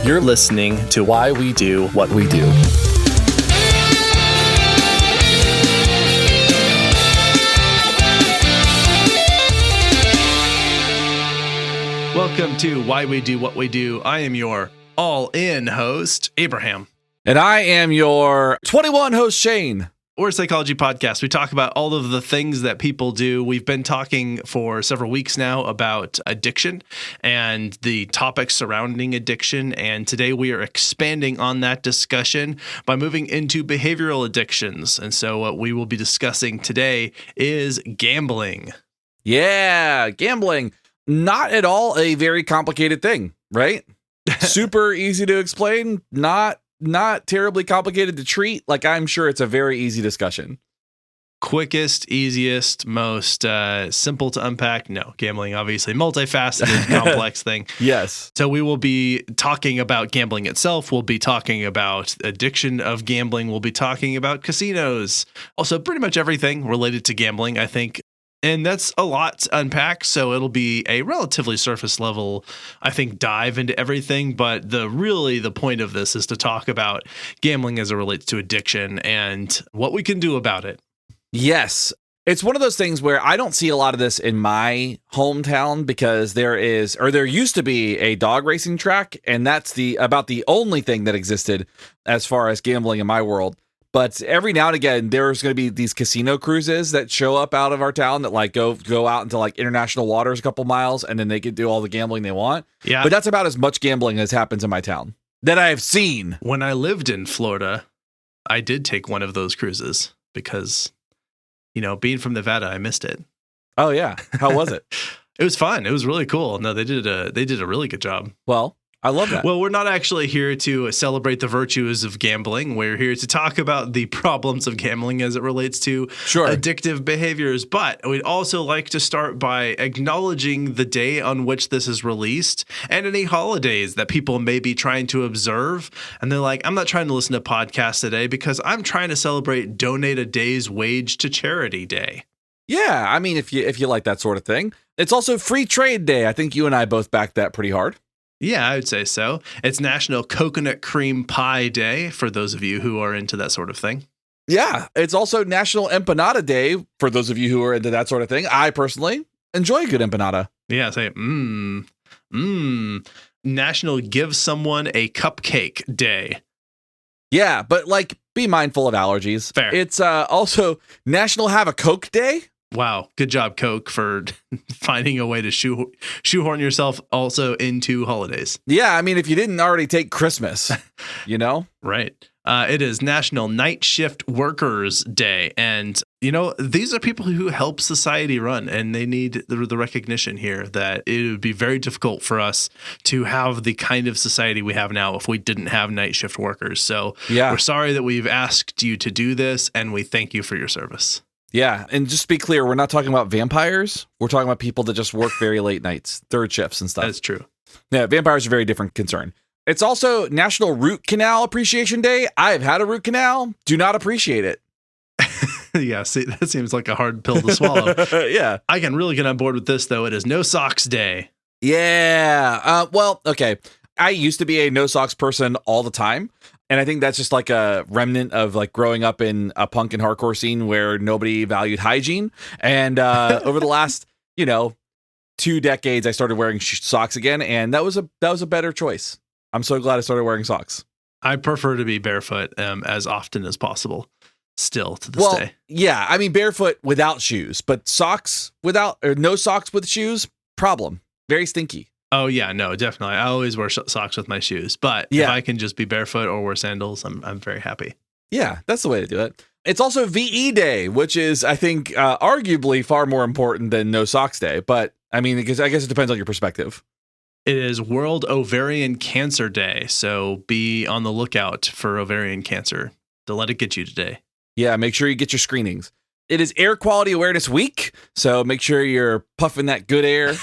You're listening to Why We Do What We Do. Welcome to Why We Do What We Do. I am your all-in host, Abraham. And I am your 21 host, Shane. We're a psychology podcast. We talk about all of the things that people do. We've been talking for several weeks now about addiction and the topics surrounding addiction. And today we are expanding on that discussion by moving into behavioral addictions. And so what we will be discussing today is gambling. Yeah, gambling. Not at all a very complicated thing, right? Super easy to explain, not terribly complicated to treat. Like, I'm sure it's a very easy discussion. Quickest, easiest, most simple to unpack. No, gambling, obviously, multifaceted, complex thing. Yes. So we will be talking about gambling itself. We'll be talking about addiction of gambling. We'll be talking about casinos. Also, pretty much everything related to gambling, I think. And that's a lot to unpack, so it'll be a relatively surface level, I think, dive into everything. But the point of this is to talk about gambling as it relates to addiction and what we can do about it. Yes. It's one of those things where I don't see a lot of this in my hometown because there used to be a dog racing track, and that's about the only thing that existed as far as gambling in my world. But every now and again, there's going to be these casino cruises that show up out of our town that like go out into like international waters a couple miles, and then they can do all the gambling they want. Yeah. But that's about as much gambling as happens in my town that I have seen. When I lived in Florida, I did take one of those cruises because, being from Nevada, I missed it. Oh yeah. How was it? It was fun. It was really cool. No, they did a really good job. Well, I love that. Well, we're not actually here to celebrate the virtues of gambling. We're here to talk about the problems of gambling as it relates to addictive behaviors. But we'd also like to start by acknowledging the day on which this is released and any holidays that people may be trying to observe. And they're like, I'm not trying to listen to podcasts today because I'm trying to celebrate Donate a Day's Wage to Charity Day. Yeah, I mean, if you like that sort of thing. It's also Free Trade Day. I think you and I both backed that pretty hard. Yeah, I would say so. It's National Coconut Cream Pie Day for those of you who are into that sort of thing. Yeah, it's also National Empanada Day for those of you who are into that sort of thing. I personally enjoy a good empanada. Yeah, say, National Give Someone a Cupcake Day. Yeah, but like, be mindful of allergies. Fair. It's also National Have a Coke Day. Wow. Good job, Coke, for finding a way to shoehorn yourself also into holidays. Yeah. I mean, if you didn't already take Christmas, Right. It is National Night Shift Workers Day. And, these are people who help society run, and they need the recognition here that it would be very difficult for us to have the kind of society we have now if we didn't have night shift workers. So We're sorry that we've asked you to do this, and we thank you for your service. Yeah, and just to be clear, we're not talking about vampires. We're talking about people that just work very late nights, third shifts and stuff. That's true. Yeah, vampires are a very different concern. It's also National Root Canal Appreciation Day. I've had a root canal. Do not appreciate it. Yeah, see, that seems like a hard pill to swallow. Yeah. I can really get on board with this, though. It is No Socks Day. Yeah. Well, okay. I used to be a no socks person all the time. And I think that's just like a remnant of like growing up in a punk and hardcore scene where nobody valued hygiene. And over the last, 2 decades, I started wearing socks again. And that was a better choice. I'm so glad I started wearing socks. I prefer to be barefoot as often as possible still to this day. Yeah. I mean, barefoot without shoes, but no socks with shoes, problem. Very stinky. Oh, yeah, no, definitely. I always wear socks with my shoes, but if I can just be barefoot or wear sandals, I'm very happy. Yeah, that's the way to do it. It's also VE Day, which is, I think, arguably far more important than No Socks Day. But I mean, because I guess it depends on your perspective. It is World Ovarian Cancer Day, so be on the lookout for ovarian cancer. Don't let it get you today. Yeah, make sure you get your screenings. It is Air Quality Awareness Week, so make sure you're puffing that good air.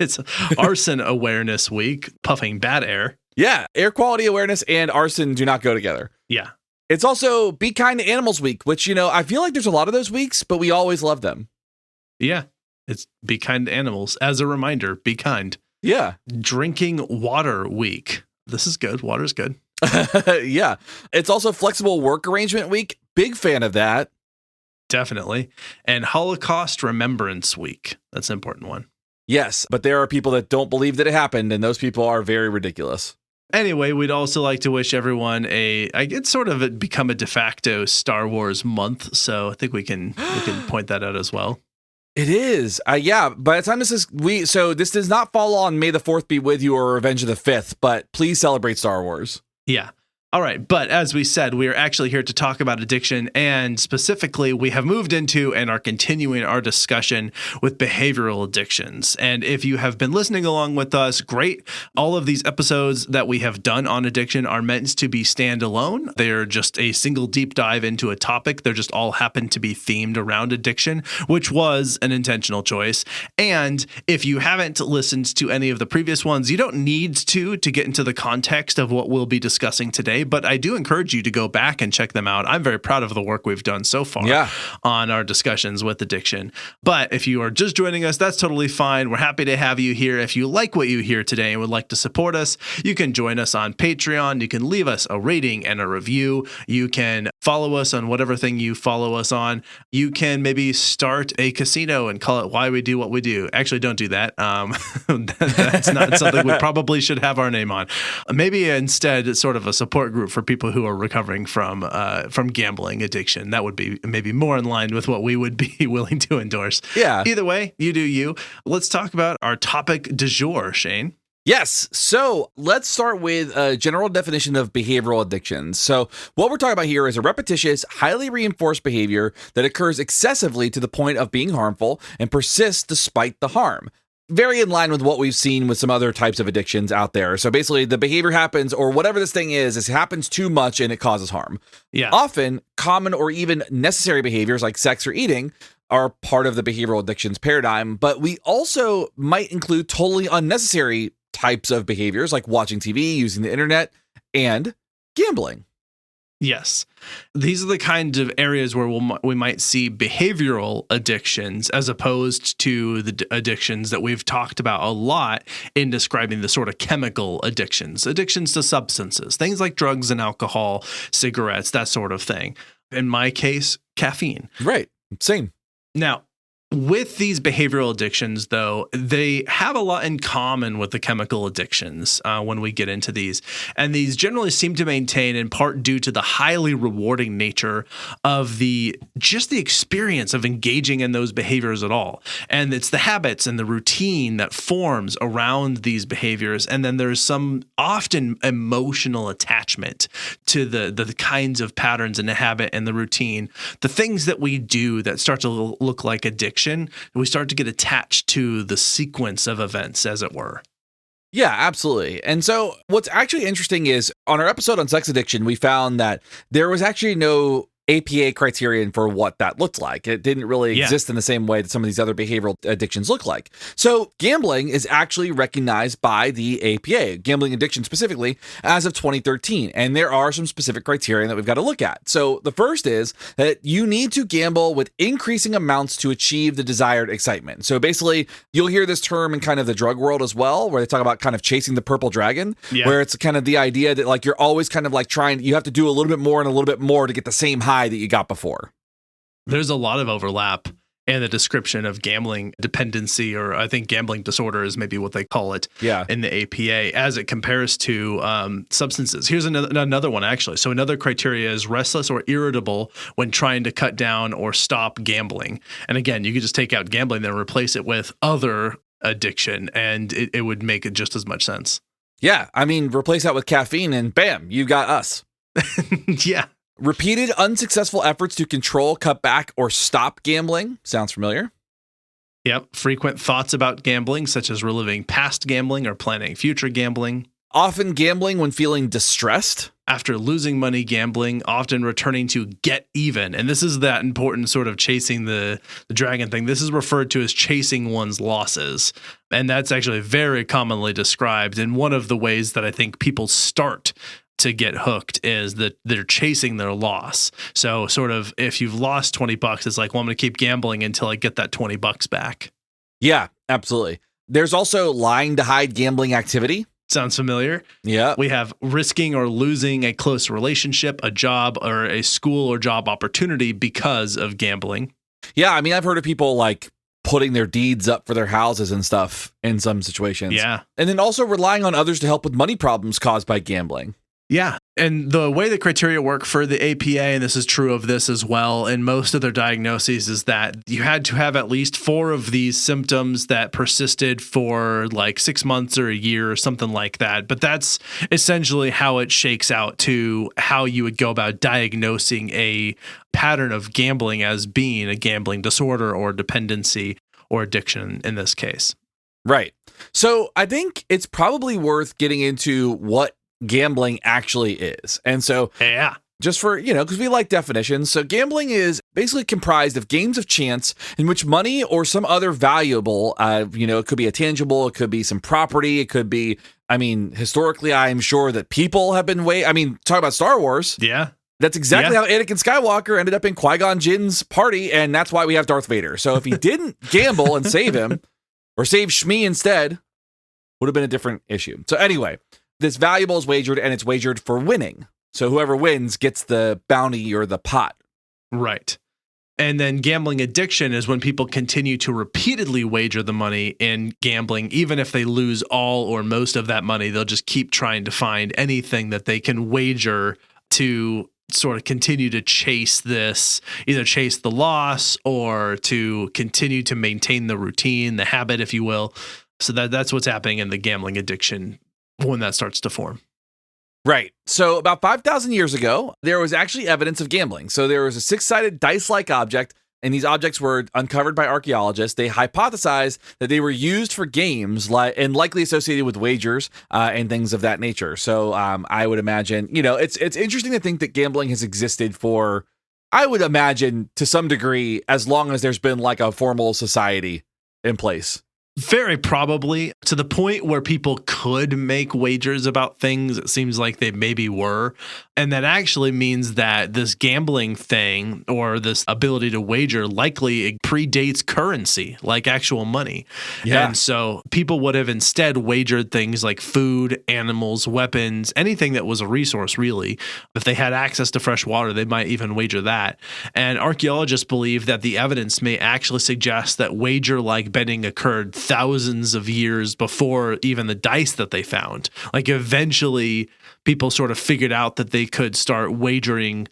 It's Arson Awareness Week, puffing bad air. Yeah, air quality awareness and arson do not go together. Yeah. It's also Be Kind to Animals Week, which, I feel like there's a lot of those weeks, but we always love them. Yeah, it's Be Kind to Animals. As a reminder, be kind. Yeah. Drinking Water Week. This is good. Water's good. Yeah. It's also Flexible Work Arrangement Week. Big fan of that. Definitely. And Holocaust Remembrance Week. That's an important one. Yes, but there are people that don't believe that it happened, and those people are very ridiculous. Anyway, we'd also like to wish everyone it's sort of become a de facto Star Wars month, so I think we can point that out as well. It is. Yeah, by the time this does not fall on May the 4th be with you or Revenge of the 5th, but please celebrate Star Wars. Yeah. All right. But as we said, we are actually here to talk about addiction. And specifically, we have moved into and are continuing our discussion with behavioral addictions. And if you have been listening along with us, great. All of these episodes that we have done on addiction are meant to be standalone. They're just a single deep dive into a topic. They're just all happen to be themed around addiction, which was an intentional choice. And if you haven't listened to any of the previous ones, you don't need to get into the context of what we'll be discussing today. But I do encourage you to go back and check them out. I'm very proud of the work we've done so far on our discussions with addiction. But if you are just joining us, that's totally fine. We're happy to have you here. If you like what you hear today and would like to support us, you can join us on Patreon. You can leave us a rating and a review. You can follow us on whatever thing you follow us on. You can maybe start a casino and call it Why We Do What We Do. Actually, don't do that. That's not something we probably should have our name on. Maybe instead it's sort of a support group for people who are recovering from gambling addiction. That would be maybe more in line with what we would be willing to endorse. Yeah. Either way, you do you. Let's talk about our topic du jour, Shane. Yes. So let's start with a general definition of behavioral addictions. So what we're talking about here is a repetitious, highly reinforced behavior that occurs excessively to the point of being harmful and persists despite the harm. Very in line with what we've seen with some other types of addictions out there. So basically the behavior happens, or whatever this thing is, it happens too much and it causes harm. Yeah. Often common or even necessary behaviors like sex or eating are part of the behavioral addictions paradigm, but we also might include totally unnecessary types of behaviors like watching TV, using the internet, and gambling. Yes. These are the kinds of areas where we might see behavioral addictions as opposed to the addictions that we've talked about a lot in describing the sort of chemical addictions to substances, things like drugs and alcohol, cigarettes, that sort of thing. In my case, caffeine. Right. Same. Now, with these behavioral addictions, though, they have a lot in common with the chemical addictions when we get into these. And these generally seem to maintain in part due to the highly rewarding nature of the experience of engaging in those behaviors at all. And it's the habits and the routine that forms around these behaviors. And then there's some often emotional attachment to the kinds of patterns in the habit and the routine, the things that we do that start to look like addiction. We start to get attached to the sequence of events, as it were. Yeah, absolutely. And so what's actually interesting is on our episode on sex addiction, we found that there was actually no APA criterion for what that looked like. It didn't really exist in the same way that some of these other behavioral addictions look like. So gambling is actually recognized by the APA, gambling addiction specifically, as of 2013. And there are some specific criteria that we've got to look at. So the first is that you need to gamble with increasing amounts to achieve the desired excitement. So basically, you'll hear this term in kind of the drug world as well, where they talk about kind of chasing the purple dragon, where it's kind of the idea that like you're always kind of like you have to do a little bit more and a little bit more to get the same high that you got before. There's a lot of overlap in the description of gambling dependency, or I think gambling disorder is maybe what they call it in the APA, as it compares to substances. Here's another one, actually. So another criteria is restless or irritable when trying to cut down or stop gambling. And again, you could just take out gambling and replace it with other addiction, and it would make it just as much sense. Yeah. I mean, replace that with caffeine and bam, you got us. Yeah. Repeated unsuccessful efforts to control, cut back, or stop gambling. Sounds familiar? Yep. Frequent thoughts about gambling, such as reliving past gambling or planning future gambling. Often gambling when feeling distressed. After losing money gambling, often returning to get even. And this is that important sort of chasing the dragon thing. This is referred to as chasing one's losses. And that's actually very commonly described. And one of the ways that I think people start to get hooked is that they're chasing their loss. So sort of if you've lost $20, it's like, well, I'm going to keep gambling until I get that $20 back. Yeah, absolutely. There's also lying to hide gambling activity. Sounds familiar? Yeah. We have risking or losing a close relationship, a job, or a school or job opportunity because of gambling. Yeah, I mean, I've heard of people like putting their deeds up for their houses and stuff in some situations. Yeah. And then also relying on others to help with money problems caused by gambling. Yeah. And the way the criteria work for the APA, and this is true of this as well, in most of their diagnoses, is that you had to have at least 4 of these symptoms that persisted for like 6 months or a year or something like that. But that's essentially how it shakes out to how you would go about diagnosing a pattern of gambling as being a gambling disorder or dependency or addiction in this case. Right. So I think it's probably worth getting into what gambling actually is. And so, yeah, just for, because we like definitions. So gambling is basically comprised of games of chance in which money or some other valuable, it could be a tangible, it could be some property, it could be, historically, I'm sure that people have been talk about Star Wars. Yeah. That's exactly how Anakin Skywalker ended up in Qui-Gon Jinn's party, and that's why we have Darth Vader. So if he didn't gamble and save him, or save Shmi instead, would have been a different issue. So anyway, this valuable is wagered, and it's wagered for winning. So whoever wins gets the bounty or the pot. Right. And then gambling addiction is when people continue to repeatedly wager the money in gambling. Even if they lose all or most of that money, they'll just keep trying to find anything that they can wager to sort of continue to chase this, either chase the loss or to continue to maintain the routine, the habit, if you will. So that's what's happening in the gambling addiction when that starts to form. Right. So about 5,000 years ago, there was actually evidence of gambling. So there was a 6-sided dice-like object, and these objects were uncovered by archaeologists. They hypothesized that they were used for games and likely associated with wagers and things of that nature. So I would imagine, it's interesting to think that gambling has existed for, I would imagine, to some degree, as long as there's been like a formal society in place. Very probably, to the point where people could make wagers about things. It seems like they maybe were. And that actually means that this gambling thing or this ability to wager likely predates currency, like actual money. Yeah. And so people would have instead wagered things like food, animals, weapons, anything that was a resource, really. If they had access to fresh water, they might even wager that. And archaeologists believe that the evidence may actually suggest that wager-like betting occurred thousands of years before even the dice that they found. Like eventually people sort of figured out that they could start wagering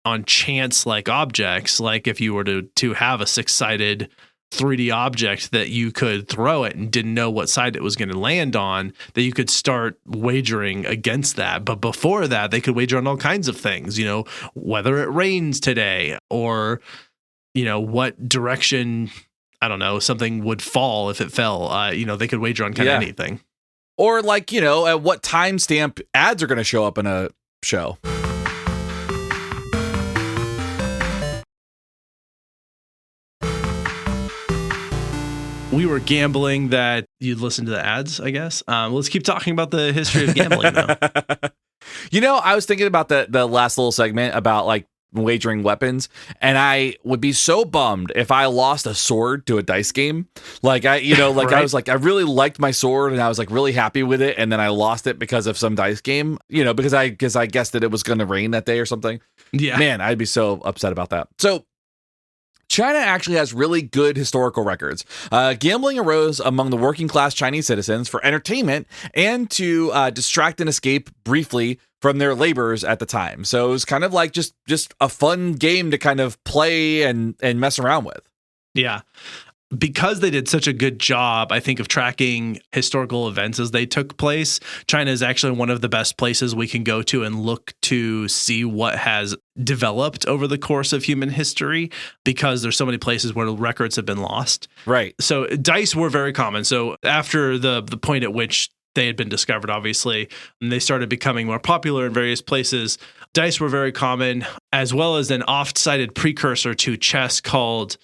on chance like objects. Like if you were to have a 6-sided 3D object that you could throw it and didn't know what side it was going to land on, that you could start wagering against that. But before that, they could wager on all kinds of things, whether it rains today or, what direction, I don't know, something would fall if it fell. They could wager on kind of anything. Or like, at what timestamp ads are going to show up in a show. We were gambling that you'd listen to the ads, I guess. Let's keep talking about the history of gambling, though. I was thinking about the last little segment about like wagering weapons, and I would be so bummed if I lost a sword to a dice game. Like I Right. I was like, I really liked my sword and I was like really happy with it, and then I lost it because of some dice game, because I guessed that it was going to rain that day or something. Yeah. Man, I'd be so upset about that. So China actually has really good historical records. Gambling arose among the working class Chinese citizens for entertainment and to distract and escape briefly from their labors at the time. So it was kind of like just a fun game to kind of play and mess around with. Yeah. Because they did such a good job, I think, of tracking historical events as they took place, China is actually one of the best places we can go to and look to see what has developed over the course of human history, because there's so many places where records have been lost. Right. So dice were very common. So after the point at which they had been discovered, obviously, and they started becoming more popular in various places, dice were very common, as well as an oft-cited precursor to chess called,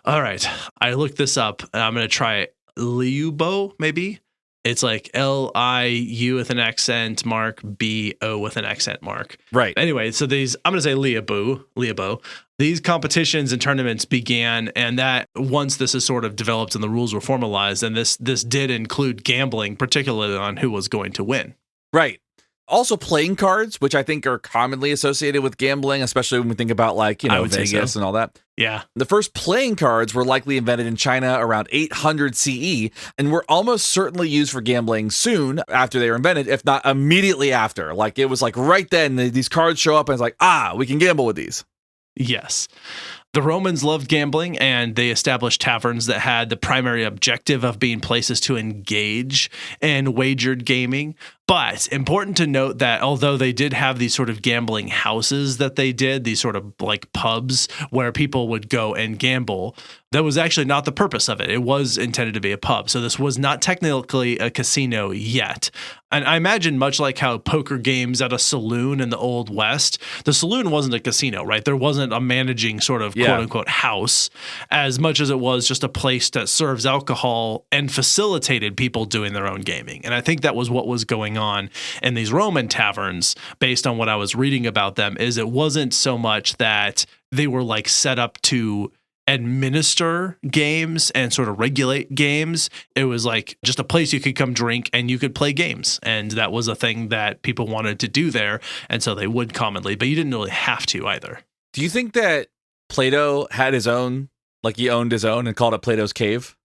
all right, I looked this up, and I'm going to try it, Liubo, maybe? It's like Liu with an accent mark, BO with an accent mark. Right. Anyway, so these, I'm going to say Liabo. These competitions and tournaments began, and that once this is sort of developed and the rules were formalized, and this did include gambling, particularly on who was going to win. Right. Also playing cards, which I think are commonly associated with gambling, especially when we think about like, Vegas and all that. Yeah. The first playing cards were likely invented in China around 800 CE and were almost certainly used for gambling soon after they were invented, if not immediately after. Like it was like right then these cards show up and it's like, we can gamble with these. Yes. The Romans loved gambling, and they established taverns that had the primary objective of being places to engage in wagered gaming. But important to note that although they did have these sort of gambling houses that they did, these sort of like pubs where people would go and gamble, that was actually not the purpose of it. It was intended to be a pub. So this was not technically a casino yet. And I imagine much like how poker games at a saloon in the Old West, the saloon wasn't a casino, right? There wasn't a managing sort of quote unquote house as much as it was just a place that serves alcohol and facilitated people doing their own gaming. And I think that was what was going on in these Roman taverns based on what I was reading about them. Is it wasn't so much that they were like set up to administer games and sort of regulate games. It was like just a place you could come drink and you could play games. And that was a thing that people wanted to do there. And so they would commonly, but you didn't really have to either. Do you think that Plato had his own, like he owned his own and called it Plato's Cave?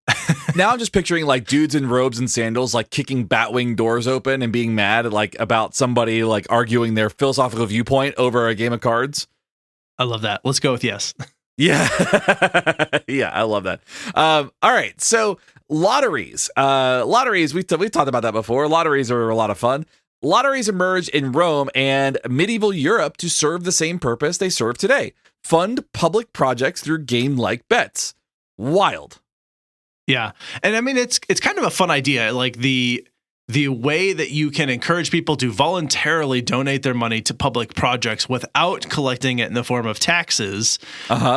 Now I'm just picturing like dudes in robes and sandals, like kicking batwing doors open and being mad like about somebody like arguing their philosophical viewpoint over a game of cards. I love that. Let's go with yes. Yeah. Yeah, I love that. All right. So lotteries. We've talked about that before. Lotteries are a lot of fun. Lotteries emerged in Rome and medieval Europe to serve the same purpose they serve today. Fund public projects through game-like bets. Wild. Yeah. And I mean, it's kind of a fun idea. Like the way that you can encourage people to voluntarily donate their money to public projects without collecting it in the form of taxes,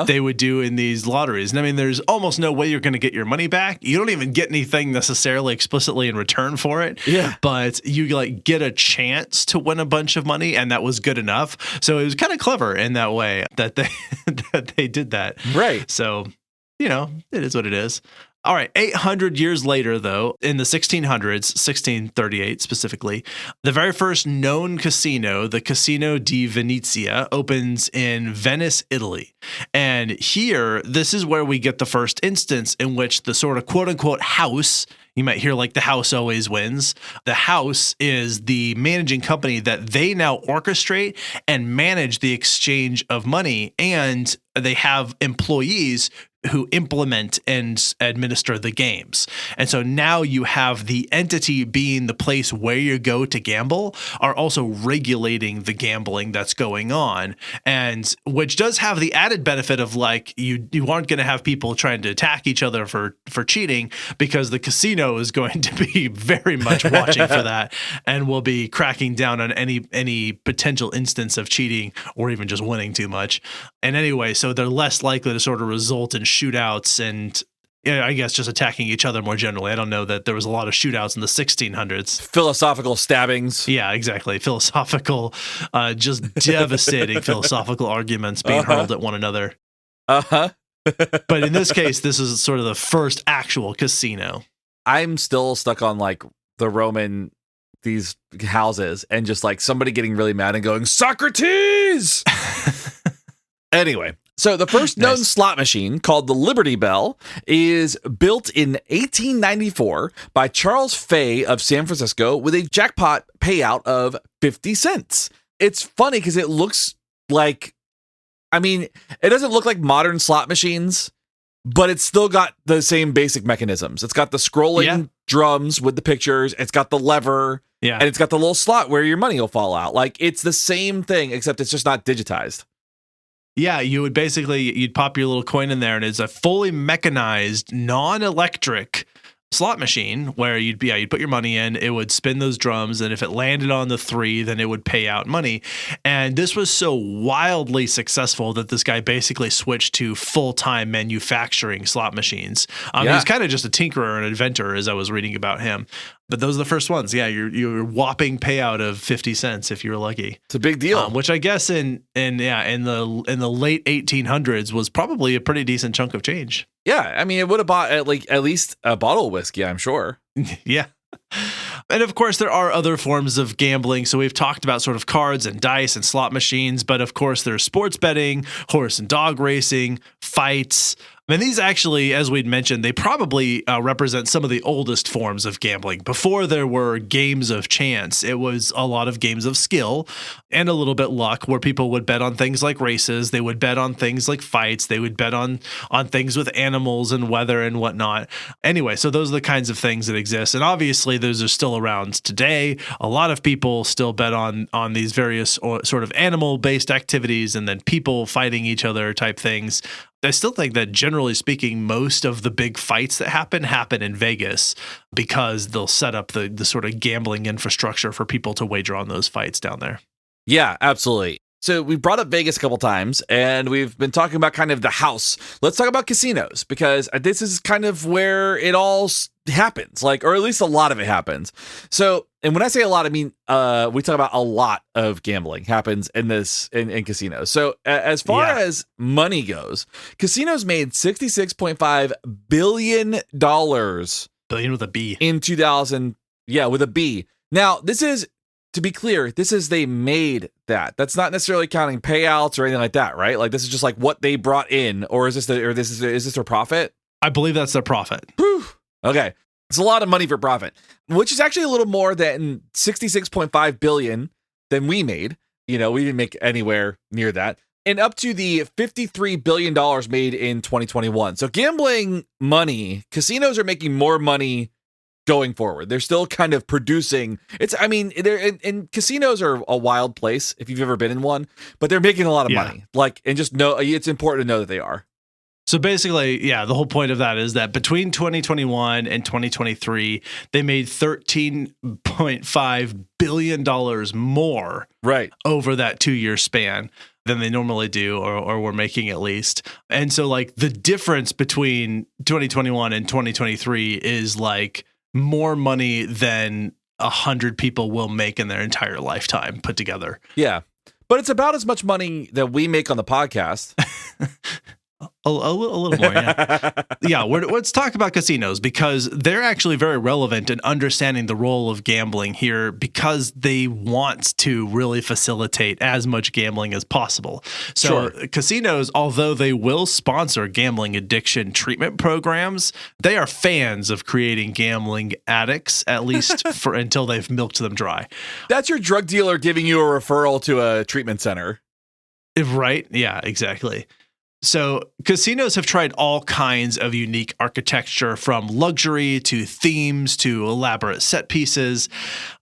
they would do in these lotteries. And I mean, there's almost no way you're going to get your money back. You don't even get anything necessarily explicitly in return for it. Yeah. But you like get a chance to win a bunch of money, and that was good enough. So it was kind of clever in that way that they did that. Right. So, it is what it is. All right, 800 years later, though, in the 1600s, 1638 specifically, the very first known casino, the Casino di Venezia, opens in Venice, Italy. And here, this is where we get the first instance in which the sort of quote-unquote house, you might hear like the house always wins. The house is the managing company that they now orchestrate and manage the exchange of money, and they have employees who implement and administer the games. And so now you have the entity being the place where you go to gamble are also regulating the gambling that's going on, and which does have the added benefit of like you aren't going to have people trying to attack each other for cheating, because the casino is going to be very much watching for that and will be cracking down on any potential instance of cheating or even just winning too much. And anyway, so they're less likely to sort of result in shootouts and I guess just attacking each other more generally. I don't know that there was a lot of shootouts in the 1600s. Philosophical stabbings. Yeah, exactly. Philosophical, just devastating philosophical arguments being hurled at one another. But in this case, this is sort of the first actual casino. I'm still stuck on like the Roman, these houses, and just like somebody getting really mad and going, Socrates! Anyway. So the first known slot machine, called the Liberty Bell, is built in 1894 by Charles Fay of San Francisco with a jackpot payout of 50 cents. It's funny because it looks like, it doesn't look like modern slot machines, but it's still got the same basic mechanisms. It's got the scrolling drums with the pictures. It's got the lever. Yeah. And it's got the little slot where your money will fall out. Like, it's the same thing, except it's just not digitized. Yeah, you'd pop your little coin in there, and it's a fully mechanized, non-electric slot machine where you'd put your money in, it would spin those drums, and if it landed on the 3, then it would pay out money. And this was so wildly successful that this guy basically switched to full-time manufacturing slot machines. He's kind of just a tinkerer and inventor, as I was reading about him. But those are the first ones. Yeah, your whopping payout of 50 cents if you were lucky. It's a big deal. Which I guess in the late 1800s was probably a pretty decent chunk of change. Yeah, I mean, it would have bought at least a bottle of whiskey, I'm sure. Yeah. And of course, there are other forms of gambling. So we've talked about sort of cards and dice and slot machines. But of course, there's sports betting, horse and dog racing, fights. And these actually, as we'd mentioned, they probably represent some of the oldest forms of gambling. Before there were games of chance, it was a lot of games of skill and a little bit luck, where people would bet on things like races. They would bet on things like fights. They would bet on things with animals and weather and whatnot. Anyway, so those are the kinds of things that exist. And obviously, those are still around today. A lot of people still bet on these various sort of animal-based activities and then people fighting each other type things. I still think that generally speaking, most of the big fights that happen in Vegas because they'll set up the sort of gambling infrastructure for people to wager on those fights down there. Yeah, absolutely. So we brought up Vegas a couple times, and we've been talking about kind of the house. Let's talk about casinos, because this is kind of where it all happens, or at least a lot of it happens. So, and when I say a lot, I mean, we talk about a lot of gambling happens in casinos. So as far as money goes, casinos made $66.5 billion. Billion with a B. In 2000. Yeah, with a B. Now, this is, to be clear, they made that. That's not necessarily counting payouts or anything like that, right? Like, this is just like what they brought in, or is this their profit? I believe that's their profit. Whew. Okay. It's a lot of money for profit, which is actually a little more than 66.5 billion than we made. We didn't make anywhere near that. And up to the $53 billion made in 2021. So gambling money, casinos are making more money going forward. They're still kind of producing. And casinos are a wild place if you've ever been in one, but they're making a lot of money. And just know, it's important to know that they are. So basically, the whole point of that is that between 2021 and 2023, they made $13.5 billion more over that 2-year span than they normally do, or were making at least. And so the difference between 2021 and 2023 is more money than 100 people will make in their entire lifetime put together. Yeah. But it's about as much money that we make on the podcast. A little more, yeah. Let's talk about casinos, because they're actually very relevant in understanding the role of gambling here, because they want to really facilitate as much gambling as possible. So casinos, although they will sponsor gambling addiction treatment programs, they are fans of creating gambling addicts, at least until they've milked them dry. That's your drug dealer giving you a referral to a treatment center. Right? Yeah, exactly. So casinos have tried all kinds of unique architecture, from luxury to themes to elaborate set pieces,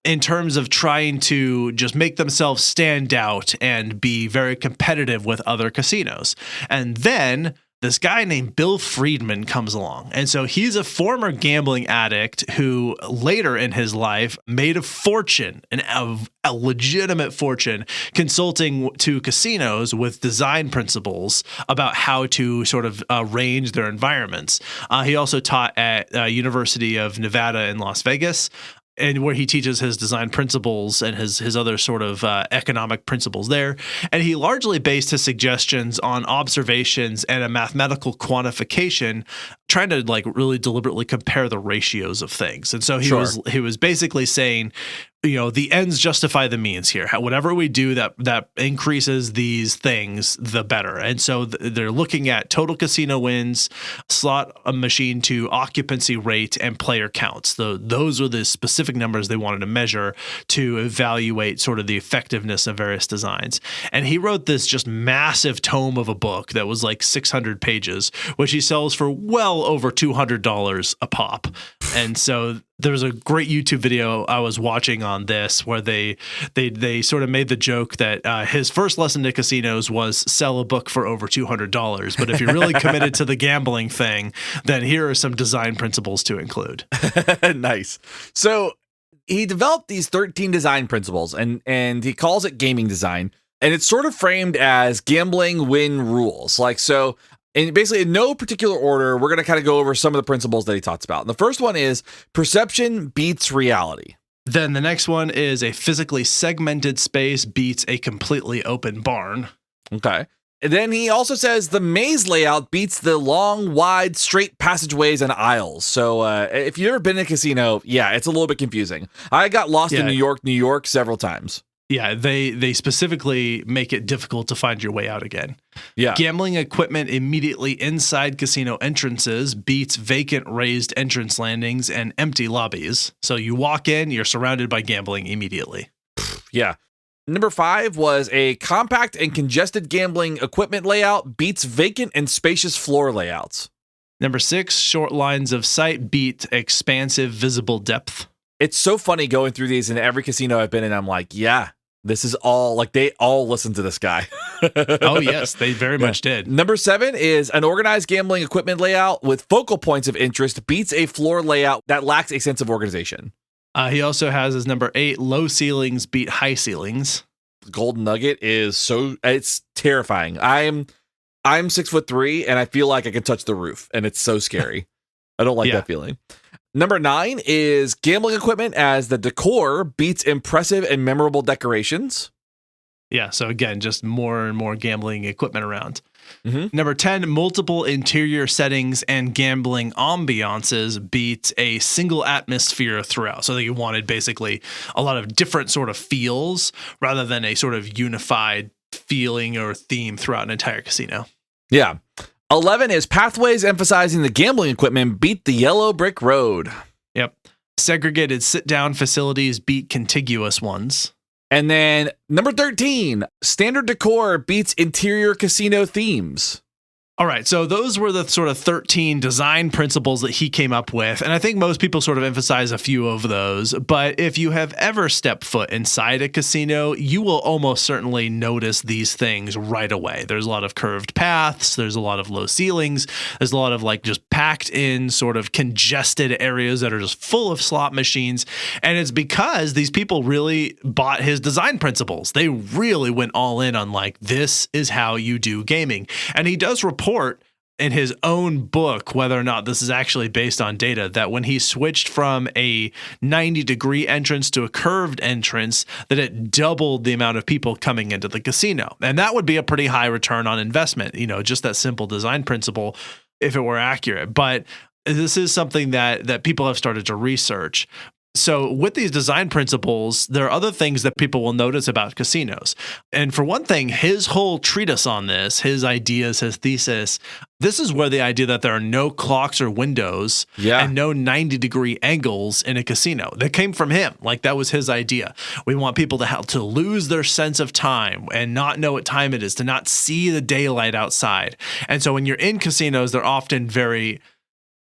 in terms of trying to just make themselves stand out and be very competitive with other casinos. And then this guy named Bill Friedman comes along. And so he's a former gambling addict who later in his life made a fortune, a legitimate fortune, consulting to casinos with design principles about how to sort of arrange their environments. He also taught at University of Nevada in Las Vegas, and where he teaches his design principles and his other sort of economic principles there. And he largely based his suggestions on observations and a mathematical quantification, trying to really deliberately compare the ratios of things. And so he was basically saying, the ends justify the means here. Whatever we do that increases these things, the better. And so they're looking at total casino wins, slot machine to occupancy rate, and player counts. Those are the specific numbers they wanted to measure to evaluate sort of the effectiveness of various designs. And he wrote this just massive tome of a book that was 600 pages, which he sells for well over $200 a pop. And so there's a great YouTube video I was watching on this where they sort of made the joke that his first lesson to casinos was sell a book for over $200. But if you're really committed to the gambling thing, then here are some design principles to include. Nice. So he developed these 13 design principles, and he calls it gaming design. And it's sort of framed as gambling win rules. So And basically, in no particular order, we're going to kind of go over some of the principles that he talks about. And the first one is perception beats reality. Then the next one is a physically segmented space beats a completely open barn. Okay. And then he also says the maze layout beats the long, wide, straight passageways and aisles. So if you've ever been in a casino, yeah, it's a little bit confusing. I got lost in New York several times. Yeah, they specifically make it difficult to find your way out again. Yeah. Gambling equipment immediately inside casino entrances beats vacant raised entrance landings and empty lobbies. So you walk in, you're surrounded by gambling immediately. Yeah. Number 5 was a compact and congested gambling equipment layout beats vacant and spacious floor layouts. Number 6, short lines of sight beat expansive visible depth. It's so funny going through these in every casino I've been in. I'm like, yeah, this is all like they all listen to this guy. Oh, yes, they very much did. Number 7 is an organized gambling equipment layout with focal points of interest beats a floor layout that lacks a sense of organization. He also has as number 8, low ceilings beat high ceilings. Golden Nugget is it's terrifying. I'm 6'3" and I feel like I can touch the roof and it's so scary. I don't like that feeling. Number 9 is gambling equipment as the decor beats impressive and memorable decorations. Yeah, so again, just more and more gambling equipment around. Mm-hmm. Number 10, multiple interior settings and gambling ambiances beat a single atmosphere throughout. So you wanted basically a lot of different sort of feels rather than a sort of unified feeling or theme throughout an entire casino. Yeah. 11 is pathways emphasizing the gambling equipment beat the yellow brick road. Yep. Segregated sit-down facilities beat contiguous ones. And then number 13, standard decor beats interior casino themes. All right, so those were the sort of 13 design principles that he came up with, and I think most people sort of emphasize a few of those, but if you have ever stepped foot inside a casino, you will almost certainly notice these things right away. There's a lot of curved paths, there's a lot of low ceilings, there's a lot of like just packed in sort of congested areas that are just full of slot machines, and it's because these people really bought his design principles. They really went all in on like, this is how you do gaming, and he does report in his own book, whether or not this is actually based on data, that when he switched from a 90-degree entrance to a curved entrance, that it doubled the amount of people coming into the casino. And that would be a pretty high return on investment, just that simple design principle, if it were accurate. But this is something that people have started to research. So with these design principles, there are other things that people will notice about casinos. And for one thing, his whole treatise on this, his ideas, his thesis, this is where the idea that there are no clocks or windows and no 90-degree angles in a casino, that came from him. Like that was his idea. We want people to lose their sense of time and not know what time it is, to not see the daylight outside. And so when you're in casinos, they're often very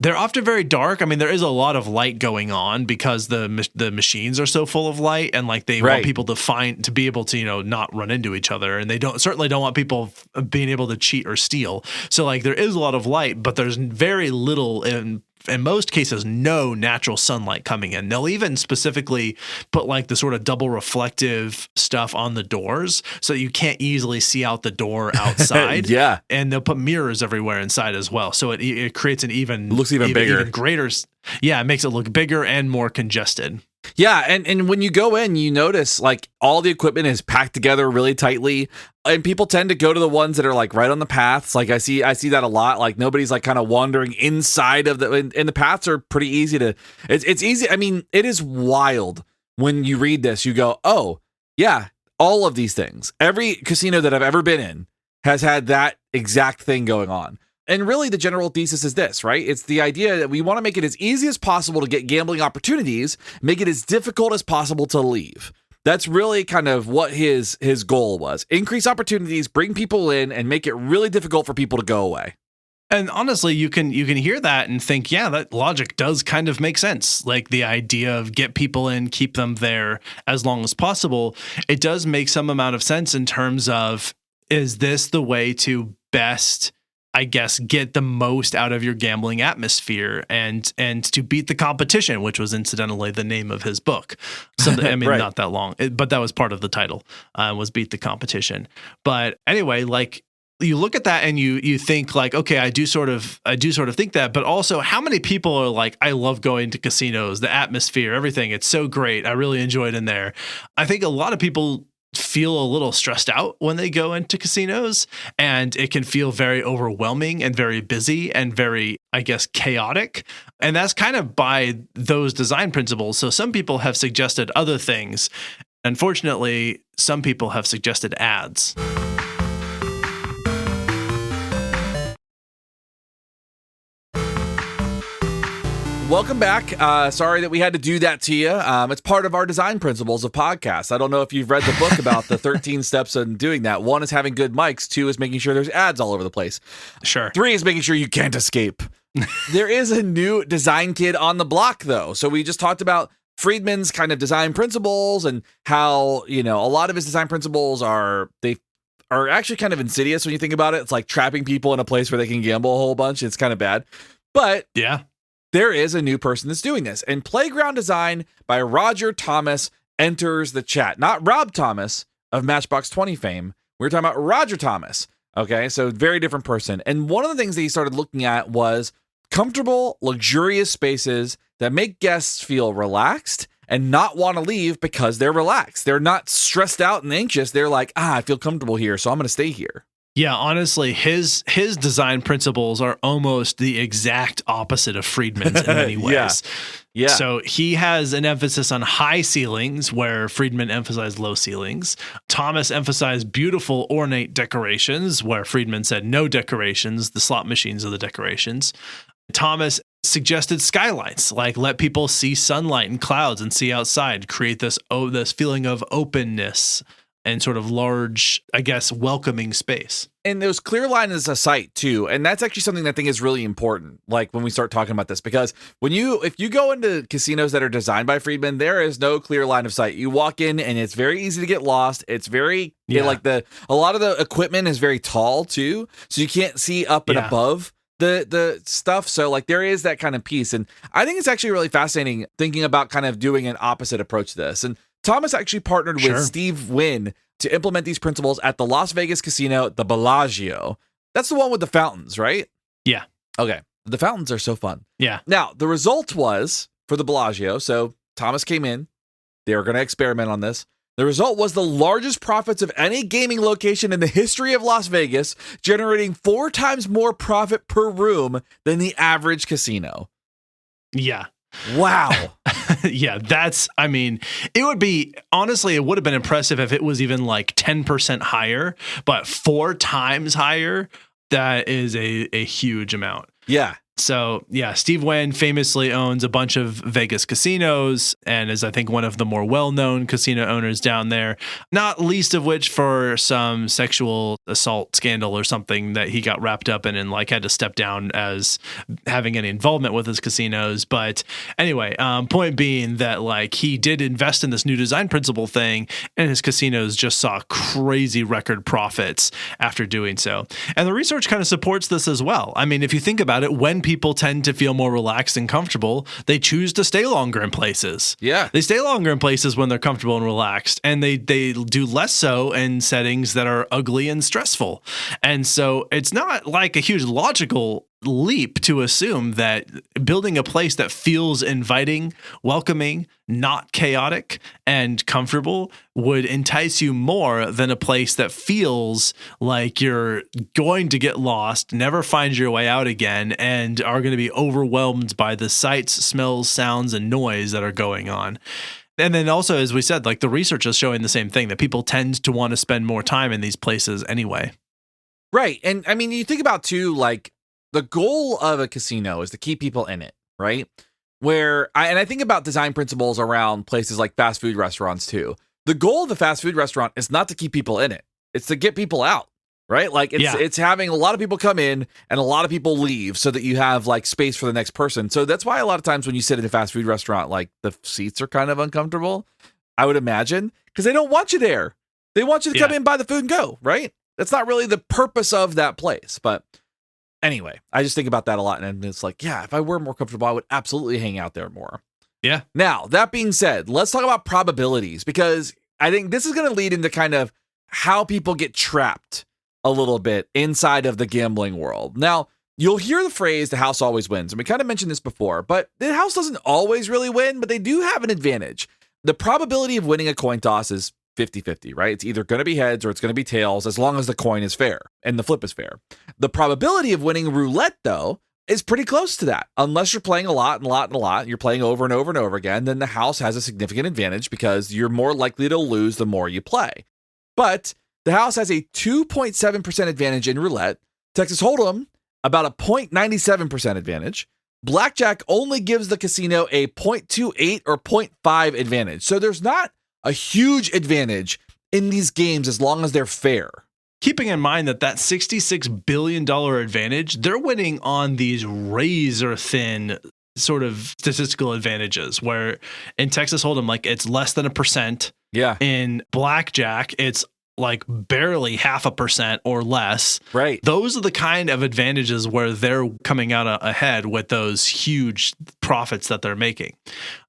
dark. I mean, there is a lot of light going on because the machines are so full of light, and like they want people to be able to, not run into each other, and they certainly don't want people being able to cheat or steal. So like there is a lot of light, but there's very little in most cases, no natural sunlight coming in. They'll even specifically put like the sort of double reflective stuff on the doors so that you can't easily see out the door outside. Yeah. And they'll put mirrors everywhere inside as well. So it creates an looks even bigger. Even greater. Yeah, it makes it look bigger and more congested. Yeah, and when you go in, you notice like all the equipment is packed together really tightly, and people tend to go to the ones that are like right on the paths. Like I see that a lot. Like nobody's like kind of wandering inside of and the paths are pretty easy to. It's easy. I mean, it is wild when you read this. You go, oh yeah, all of these things. Every casino that I've ever been in has had that exact thing going on. And really, the general thesis is this, right? It's the idea that we want to make it as easy as possible to get gambling opportunities, make it as difficult as possible to leave. That's really kind of what his goal was. Increase opportunities, bring people in, and make it really difficult for people to go away. And honestly, you can hear that and think, yeah, that logic does kind of make sense. Like the idea of get people in, keep them there as long as possible. It does make some amount of sense in terms of, is this the way to best, I guess, get the most out of your gambling atmosphere and to beat the competition, which was incidentally the name of his book. So, I mean, not that long, but that was part of the title, was Beat the Competition. But anyway, like you look at that and you think like, okay, I do sort of think that, but also how many people are like, I love going to casinos, the atmosphere, everything. It's so great. I really enjoy it in there. I think a lot of people feel a little stressed out when they go into casinos, and it can feel very overwhelming and very busy and very, I guess, chaotic. And that's kind of by those design principles. So some people have suggested other things. Unfortunately, some people have suggested ads. Welcome back. Sorry that we had to do that to you. It's part of our design principles of podcasts. I don't know if you've read the book about the 13 steps in doing that. 1 is having good mics. 2 is making sure there's ads all over the place. Sure. 3 is making sure you can't escape. There is a new design kid on the block, though. So we just talked about Friedman's kind of design principles and how, a lot of his design principles are actually kind of insidious when you think about it. It's like trapping people in a place where they can gamble a whole bunch. It's kind of bad. But yeah. There is a new person that's doing this, and Playground Design by Roger Thomas enters the chat. Not Rob Thomas of Matchbox 20 fame. We're talking about Roger Thomas. Okay, so very different person. And one of the things that he started looking at was comfortable, luxurious spaces that make guests feel relaxed and not want to leave because they're relaxed. They're not stressed out and anxious. They're like, I feel comfortable here, so I'm going to stay here. Yeah, honestly, his design principles are almost the exact opposite of Friedman's in many ways. Yeah. So he has an emphasis on high ceilings, where Friedman emphasized low ceilings. Thomas emphasized beautiful, ornate decorations, where Friedman said no decorations. The slot machines are the decorations. Thomas suggested skylights, like let people see sunlight and clouds and see outside, create this feeling of openness and sort of large, I guess, welcoming space. And those clear lines of sight too. And that's actually something that I think is really important, like when we start talking about this, because if you go into casinos that are designed by Friedman, there is no clear line of sight. You walk in and it's very easy to get lost. It's very a lot of the equipment is very tall too. So you can't see up and above the stuff. So like there is that kind of piece. And I think it's actually really fascinating thinking about kind of doing an opposite approach to this. And Thomas actually partnered with Steve Wynn to implement these principles at the Las Vegas casino, the Bellagio. That's the one with the fountains, right? Yeah. Okay. The fountains are so fun. Yeah. Now, the result was for the Bellagio. So Thomas came in. They were going to experiment on this. The result was the largest profits of any gaming location in the history of Las Vegas, generating 4 times more profit per room than the average casino. Yeah. Wow. Yeah, it would have been impressive if it was even like 10% higher, but 4 times higher, that is a huge amount. Yeah. So, yeah, Steve Wynn famously owns a bunch of Vegas casinos and is, I think, one of the more well-known casino owners down there, not least of which for some sexual assault scandal or something that he got wrapped up in and like had to step down as having any involvement with his casinos. But anyway, point being that like he did invest in this new design principle thing, and his casinos just saw crazy record profits after doing so. And the research kind of supports this as well. I mean, if you think about it, when people tend to feel more relaxed and comfortable, they choose to stay longer in places. Yeah. They stay longer in places when they're comfortable and relaxed, and they do less so in settings that are ugly and stressful. And so it's not like a huge logical leap to assume that building a place that feels inviting, welcoming, not chaotic, and comfortable would entice you more than a place that feels like you're going to get lost, never find your way out again, and are going to be overwhelmed by the sights, smells, sounds, and noise that are going on. And then also, as we said, like the research is showing the same thing, that people tend to want to spend more time in these places anyway. Right. And I mean, you think about too, like, the goal of a casino is to keep people in it, right? I think about design principles around places like fast food restaurants too. The goal of the fast food restaurant is not to keep people in it. It's to get people out, right? Like it's having a lot of people come in and a lot of people leave so that you have like space for the next person. So that's why a lot of times when you sit in a fast food restaurant, like the seats are kind of uncomfortable, I would imagine, because they don't want you there. They want you to come in, buy the food and go, right? That's not really the purpose of that place, but anyway, I just think about that a lot, and it's like, yeah, if I were more comfortable, I would absolutely hang out there more. Yeah. Now, that being said, let's talk about probabilities, because I think this is going to lead into kind of how people get trapped a little bit inside of the gambling world. Now, you'll hear the phrase, the house always wins. And we kind of mentioned this before, but the house doesn't always really win, but they do have an advantage. The probability of winning a coin toss is 50-50, right? It's either going to be heads or it's going to be tails, as long as the coin is fair and the flip is fair. The probability of winning roulette, though, is pretty close to that. Unless you're playing a lot, you're playing over and over and over again, then the house has a significant advantage because you're more likely to lose the more you play. But the house has a 2.7% advantage in roulette. Texas Hold'em, about a 0.97% advantage. Blackjack only gives the casino a 0.28 or 0.5 advantage. So there's not a huge advantage in these games as long as they're fair. Keeping in mind that $66 billion advantage, they're winning on these razor thin sort of statistical advantages, where in Texas Hold'em, like, it's less than 1%. Yeah. In Blackjack, it's like barely 0.5% or less. Right. Those are the kind of advantages where they're coming out ahead with those huge profits that they're making.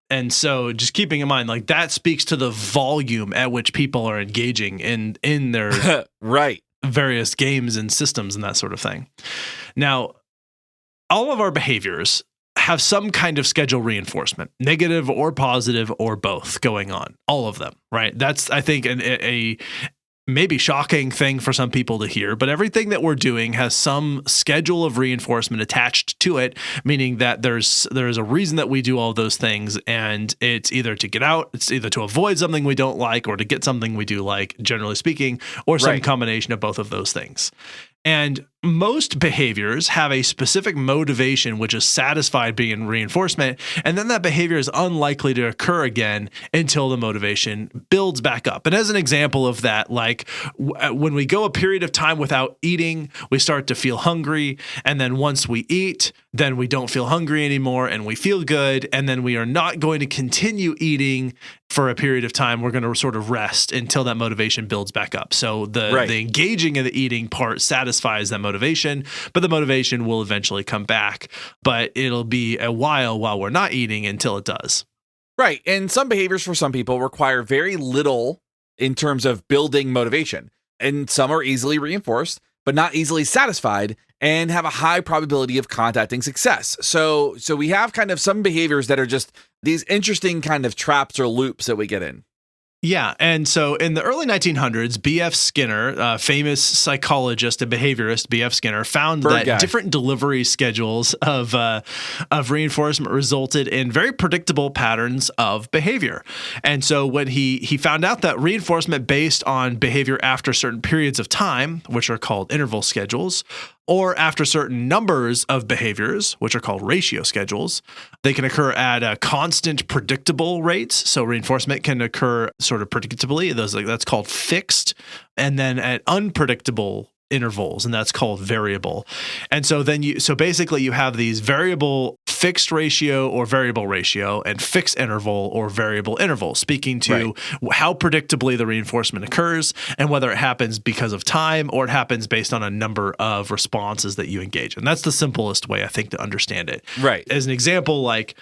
And so just keeping in mind, like, that speaks to the volume at which people are engaging in their right. various games and systems and that sort of thing. Now, all of our behaviors have some kind of schedule reinforcement, negative or positive or both going on, all of them, right? That's, I think, a maybe shocking thing for some people to hear, but everything that we're doing has some schedule of reinforcement attached to it, meaning that there's a reason that we do all those things, and it's either to get out, it's either to avoid something we don't like, or to get something we do like, generally speaking, or some combination of both of those things. And most behaviors have a specific motivation, which is satisfied being reinforcement, and then that behavior is unlikely to occur again until the motivation builds back up. And as an example of that, like when we go a period of time without eating, we start to feel hungry, and then once we eat, then we don't feel hungry anymore and we feel good, and then we are not going to continue eating for a period of time. We're going to sort of rest until that motivation builds back up. So the engaging in the eating part satisfies that motivation, but the motivation will eventually come back. But it'll be a while we're not eating until it does. Right. And some behaviors for some people require very little in terms of building motivation. And some are easily reinforced, but not easily satisfied, and have a high probability of contacting success. So we have kind of some behaviors that are just these interesting kind of traps or loops that we get in. Yeah. And so in the early 1900s, B.F. Skinner, famous psychologist and behaviorist B.F. Skinner, found that different delivery schedules of reinforcement resulted in very predictable patterns of behavior. And so when he found out that reinforcement based on behavior after certain periods of time, which are called interval schedules, or after certain numbers of behaviors, which are called ratio schedules, they can occur at a constant predictable rates. So reinforcement can occur sort of predictably. That's called fixed. And then at unpredictable intervals, and that's called variable. And so basically you have these variable fixed ratio or variable ratio and fixed interval or variable interval, speaking to how predictably the reinforcement occurs and whether it happens because of time or it happens based on a number of responses that you engage in. That's the simplest way, I think, to understand it. Right. As an example, like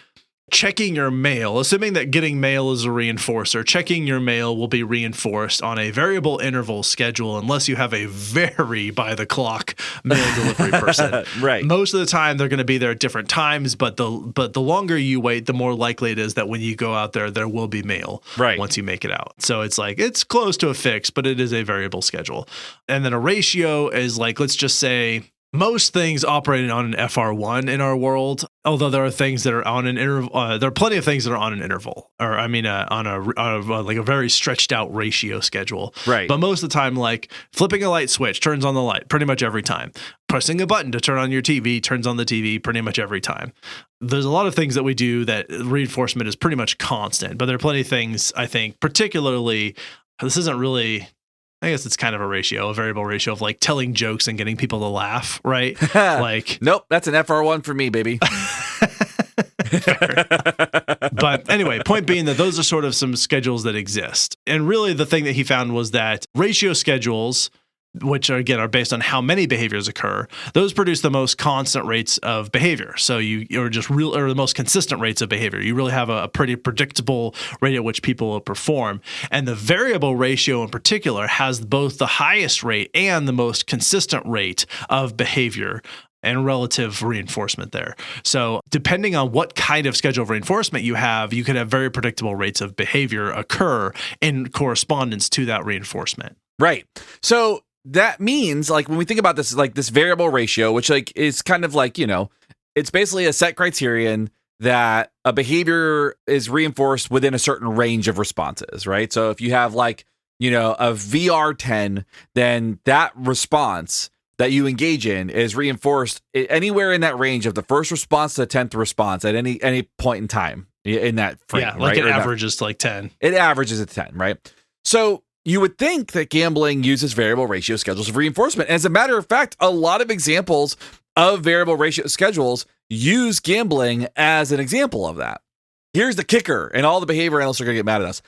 checking your mail, assuming that getting mail is a reinforcer, checking your mail will be reinforced on a variable interval schedule unless you have a very by the clock mail delivery person. Right. Most of the time they're going to be there at different times, but the longer you wait, the more likely it is that when you go out there will be mail once you make it out. So it's like it's close to a fix, but it is a variable schedule. And then a ratio is like, let's just say, most things operating on an FR1 in our world, although there are things that are on an interval. There are plenty of things that are on an interval, or I mean, on a very stretched out ratio schedule. Right. But most of the time, like flipping a light switch turns on the light pretty much every time. Pressing a button to turn on your TV turns on the TV pretty much every time. There's a lot of things that we do that reinforcement is pretty much constant, but there are plenty of things, I think, particularly, this isn't really, I guess it's kind of a variable ratio of like telling jokes and getting people to laugh, right? Like, nope, that's an FR1 for me, baby. But anyway, point being that those are sort of some schedules that exist. And really the thing that he found was that ratio schedules which again are based on how many behaviors occur, those produce the most constant rates of behavior. So you're just or the most consistent rates of behavior. You really have a pretty predictable rate at which people will perform. And the variable ratio in particular has both the highest rate and the most consistent rate of behavior and relative reinforcement there. So depending on what kind of schedule of reinforcement you could have very predictable rates of behavior occur in correspondence to that reinforcement. Right. So that means, like, when we think about this, like this variable ratio, which like is kind of like, it's basically a set criterion that a behavior is reinforced within a certain range of responses, right? So if you have like, a VR10, then that response that you engage in is reinforced anywhere in that range of the first response to the 10th response at any point in time in that frame. Yeah, like right? it averages to like 10. It averages at 10, right? So you would think that gambling uses variable ratio schedules of reinforcement. As a matter of fact, a lot of examples of variable ratio schedules use gambling as an example of that. Here's the kicker, and all the behavior analysts are going to get mad at us.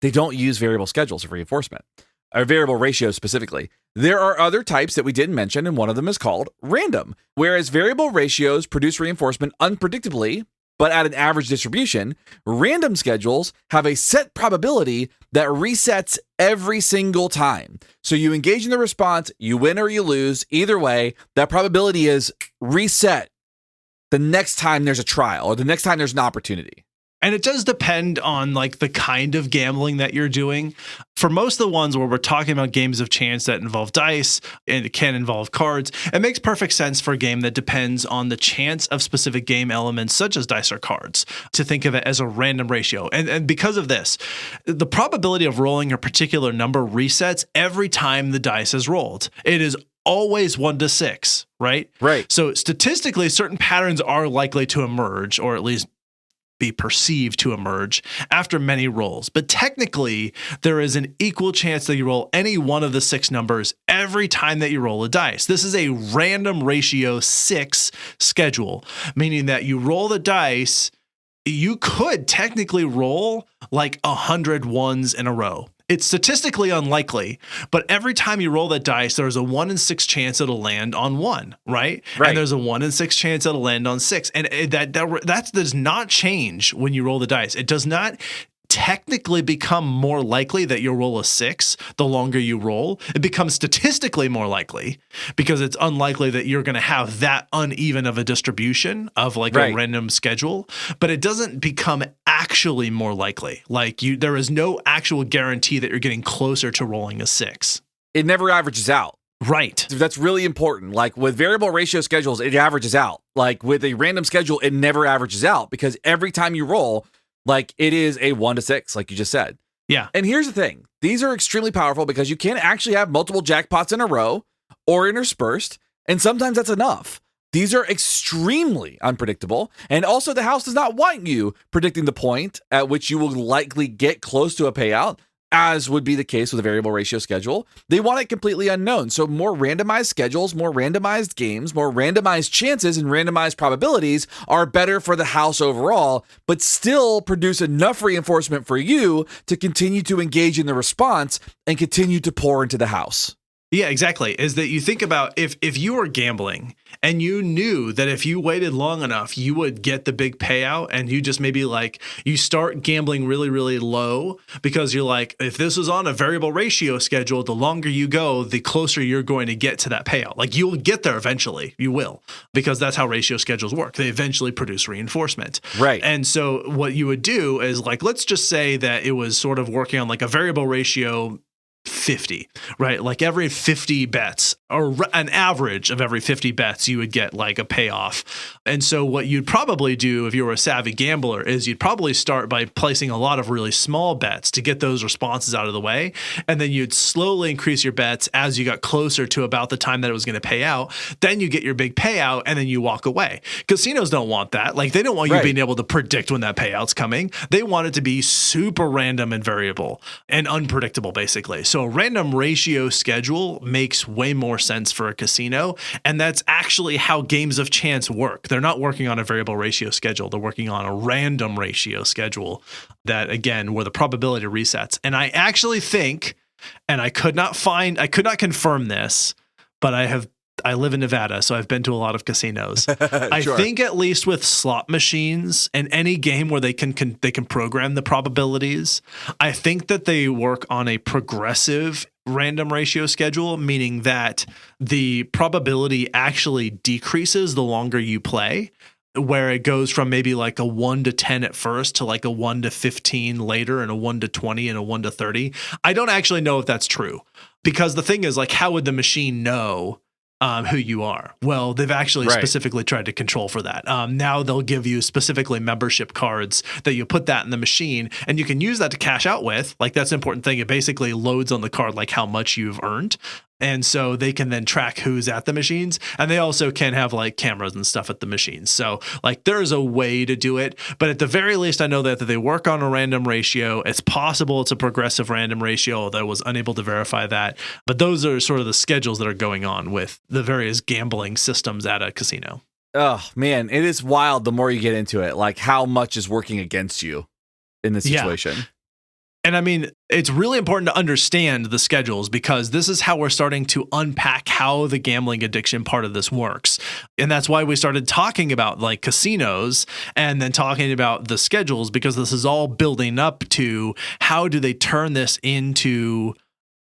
They don't use variable schedules of reinforcement, or variable ratios specifically. There are other types that we didn't mention, and one of them is called random. Whereas variable ratios produce reinforcement unpredictably, but at an average distribution, random schedules have a set probability that resets every single time. So you engage in the response, you win or you lose. Either way, that probability is reset the next time there's a trial or the next time there's an opportunity. And it does depend on like the kind of gambling that you're doing. For most of the ones where we're talking about games of chance that involve dice and it can involve cards, it makes perfect sense for a game that depends on the chance of specific game elements such as dice or cards to think of it as a random ratio. And because of this, the probability of rolling a particular number resets every time the dice is rolled. It is always 1 to 6, right? Right. So statistically, certain patterns are likely to emerge, or at least be perceived to emerge after many rolls. But technically, there is an equal chance that you roll any one of the 6 numbers every time that you roll a dice. This is a random ratio 6 schedule, meaning that you roll the dice, you could technically roll like 100 ones in a row. It's statistically unlikely, but every time you roll that dice, there's a 1 in 6 chance it'll land on 1, right? And there's a 1 in 6 chance it'll land on 6. And that does not change when you roll the dice. It does not technically become more likely that you'll roll a 6 the longer you roll. It becomes statistically more likely because it's unlikely that you're going to have that uneven of a distribution of like a random schedule, but it doesn't become actually more likely. Like there is no actual guarantee that you're getting closer to rolling a 6. It never averages out. Right. That's really important. Like with variable ratio schedules, it averages out. Like with a random schedule, it never averages out because every time you roll, like it is a 1 to 6, like you just said. Yeah. And here's the thing. These are extremely powerful because you can actually have multiple jackpots in a row or interspersed. And sometimes that's enough. These are extremely unpredictable. And also the house does not want you predicting the point at which you will likely get close to a payout, as would be the case with a variable ratio schedule. They want it completely unknown. So more randomized schedules, more randomized games, more randomized chances and randomized probabilities are better for the house overall, but still produce enough reinforcement for you to continue to engage in the response and continue to pour into the house. Yeah, exactly. Is that you think about if you were gambling and you knew that if you waited long enough, you would get the big payout, and you just maybe like you start gambling really, really low because you're like, if this was on a variable ratio schedule, the longer you go, the closer you're going to get to that payout. Like you'll get there eventually. You will, because that's how ratio schedules work. They eventually produce reinforcement. Right. And so what you would do is like, let's just say that it was sort of working on like a variable ratio 50, right? Like every 50 bets, or an average of every 50 bets, you would get like a payoff. And so what you'd probably do if you were a savvy gambler is you'd probably start by placing a lot of really small bets to get those responses out of the way. And then you'd slowly increase your bets as you got closer to about the time that it was going to pay out. Then you get your big payout and then you walk away. Casinos don't want that. Like they don't want you being able to predict when that payout's coming. They want it to be super random and variable and unpredictable, basically. So a random ratio schedule makes way more sense for a casino. And that's actually how games of chance work. They're not working on a variable ratio schedule. They're working on a random ratio schedule that, again, where the probability resets. And I actually think and I could not confirm this, but I live in Nevada, so I've been to a lot of casinos. I think at least with slot machines and any game where they can program the probabilities, I think that they work on a progressive random ratio schedule, meaning that the probability actually decreases the longer you play, where it goes from maybe like a 1 to 10 at first to like a 1 to 15 later and a 1 to 20 and a 1 to 30. I don't actually know if that's true, because the thing is, like, how would the machine know who you are? Well, they've actually specifically tried to control for that. Now they'll give you specifically membership cards that you put that in the machine, and you can use that to cash out with. Like, that's an important thing. It basically loads on the card like how much you've earned. And so they can then track who's at the machines, and they also can have like cameras and stuff at the machines. So like there's a way to do it, but at the very least, I know that they work on a random ratio. It's possible it's a progressive random ratio, although I was unable to verify that. But those are sort of the schedules that are going on with the various gambling systems at a casino. Oh man, it is wild the more you get into it, like how much is working against you in this situation. Yeah. And I mean, it's really important to understand the schedules, because this is how we're starting to unpack how the gambling addiction part of this works. And that's why we started talking about like casinos and then talking about the schedules, because this is all building up to how do they turn this into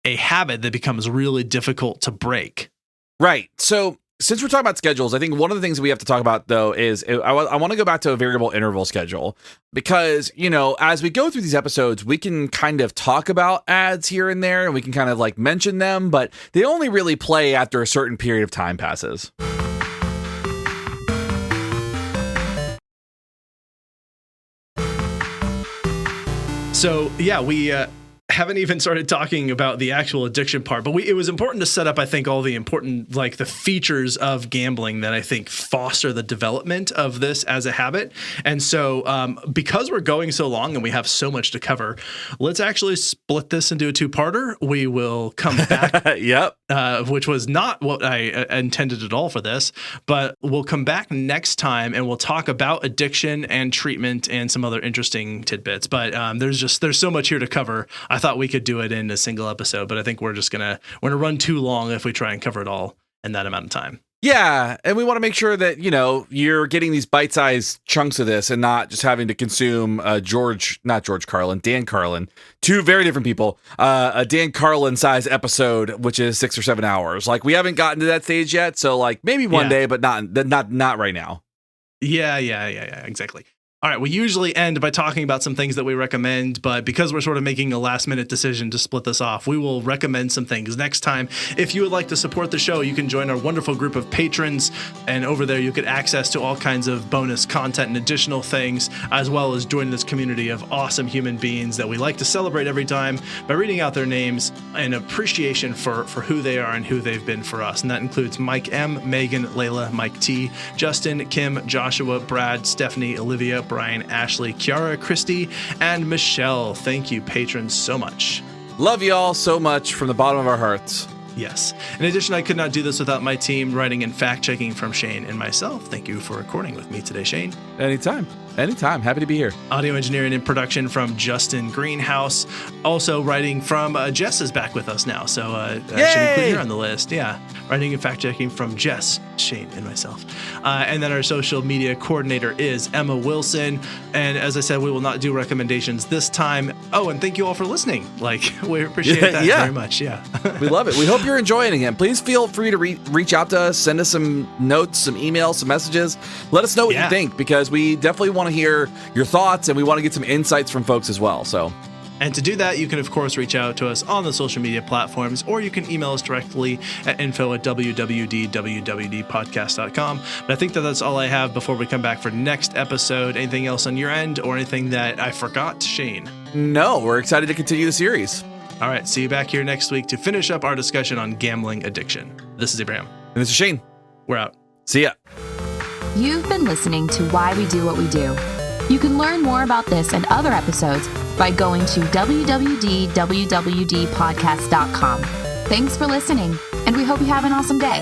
a habit that becomes really difficult to break. Right. So since we're talking about schedules, I think one of the things that we have to talk about, though, is I want to go back to a variable interval schedule, because, you know, as we go through these episodes, we can kind of talk about ads here and there, and we can kind of like mention them, but they only really play after a certain period of time passes. So, yeah, we haven't even started talking about the actual addiction part, but it was important to set up, I think, all the important, like the features of gambling that I think foster the development of this as a habit. And so because we're going so long and we have so much to cover, let's actually split this into a two-parter. We will come back, which was not what I intended at all for this, but we'll come back next time and we'll talk about addiction and treatment and some other interesting tidbits. But there's so much here to cover. I thought we could do it in a single episode, but I think we're gonna run too long if we try and cover it all in that amount of time. Yeah, and we want to make sure that, you know, you're getting these bite-sized chunks of this and not just having to consume Dan Carlin, two very different people, a Dan Carlin size episode, which is 6 or 7 hours. Like, we haven't gotten to that stage yet, so like maybe one day, but not right now. Yeah, exactly. All right, we usually end by talking about some things that we recommend, but because we're sort of making a last-minute decision to split this off, we will recommend some things next time. If you would like to support the show, you can join our wonderful group of patrons, and over there you get access to all kinds of bonus content and additional things, as well as join this community of awesome human beings that we like to celebrate every time by reading out their names in appreciation for who they are and who they've been for us. And that includes Mike M, Megan, Layla, Mike T, Justin, Kim, Joshua, Brad, Stephanie, Olivia, Brian, Ashley, Kiara, Christy, and Michelle. Thank you, patrons, so much. Love you all so much from the bottom of our hearts. Yes. In addition, I could not do this without my team, writing and fact-checking from Shane and myself. Thank you for recording with me today, Shane. Anytime. Happy to be here. Audio engineering and production from Justin Greenhouse. Also writing from Jess is back with us now, so I should include her on the list. Yeah. Writing and fact-checking from Jess, Shane, and myself. And then our social media coordinator is Emma Wilson. And as I said, we will not do recommendations this time. Oh, and thank you all for listening. Like, we appreciate that very much. Yeah. We love it. We hope you're enjoying it. Please feel free to reach out to us, send us some notes, some emails, some messages. Let us know what you think, because we definitely want to hear your thoughts, and we want to get some insights from folks as well. And to do that, you can, of course, reach out to us on the social media platforms, or you can email us directly at info@wwd.podcast.com. But I think that's all I have before we come back for next episode. Anything else on your end, or anything that I forgot, Shane? No, we're excited to continue the series. All right, see you back here next week to finish up our discussion on gambling addiction. This is Abraham. And this is Shane. We're out. See ya. You've been listening to Why We Do What We Do. You can learn more about this and other episodes by going to www.wwdpodcast.com. Thanks for listening, and we hope you have an awesome day.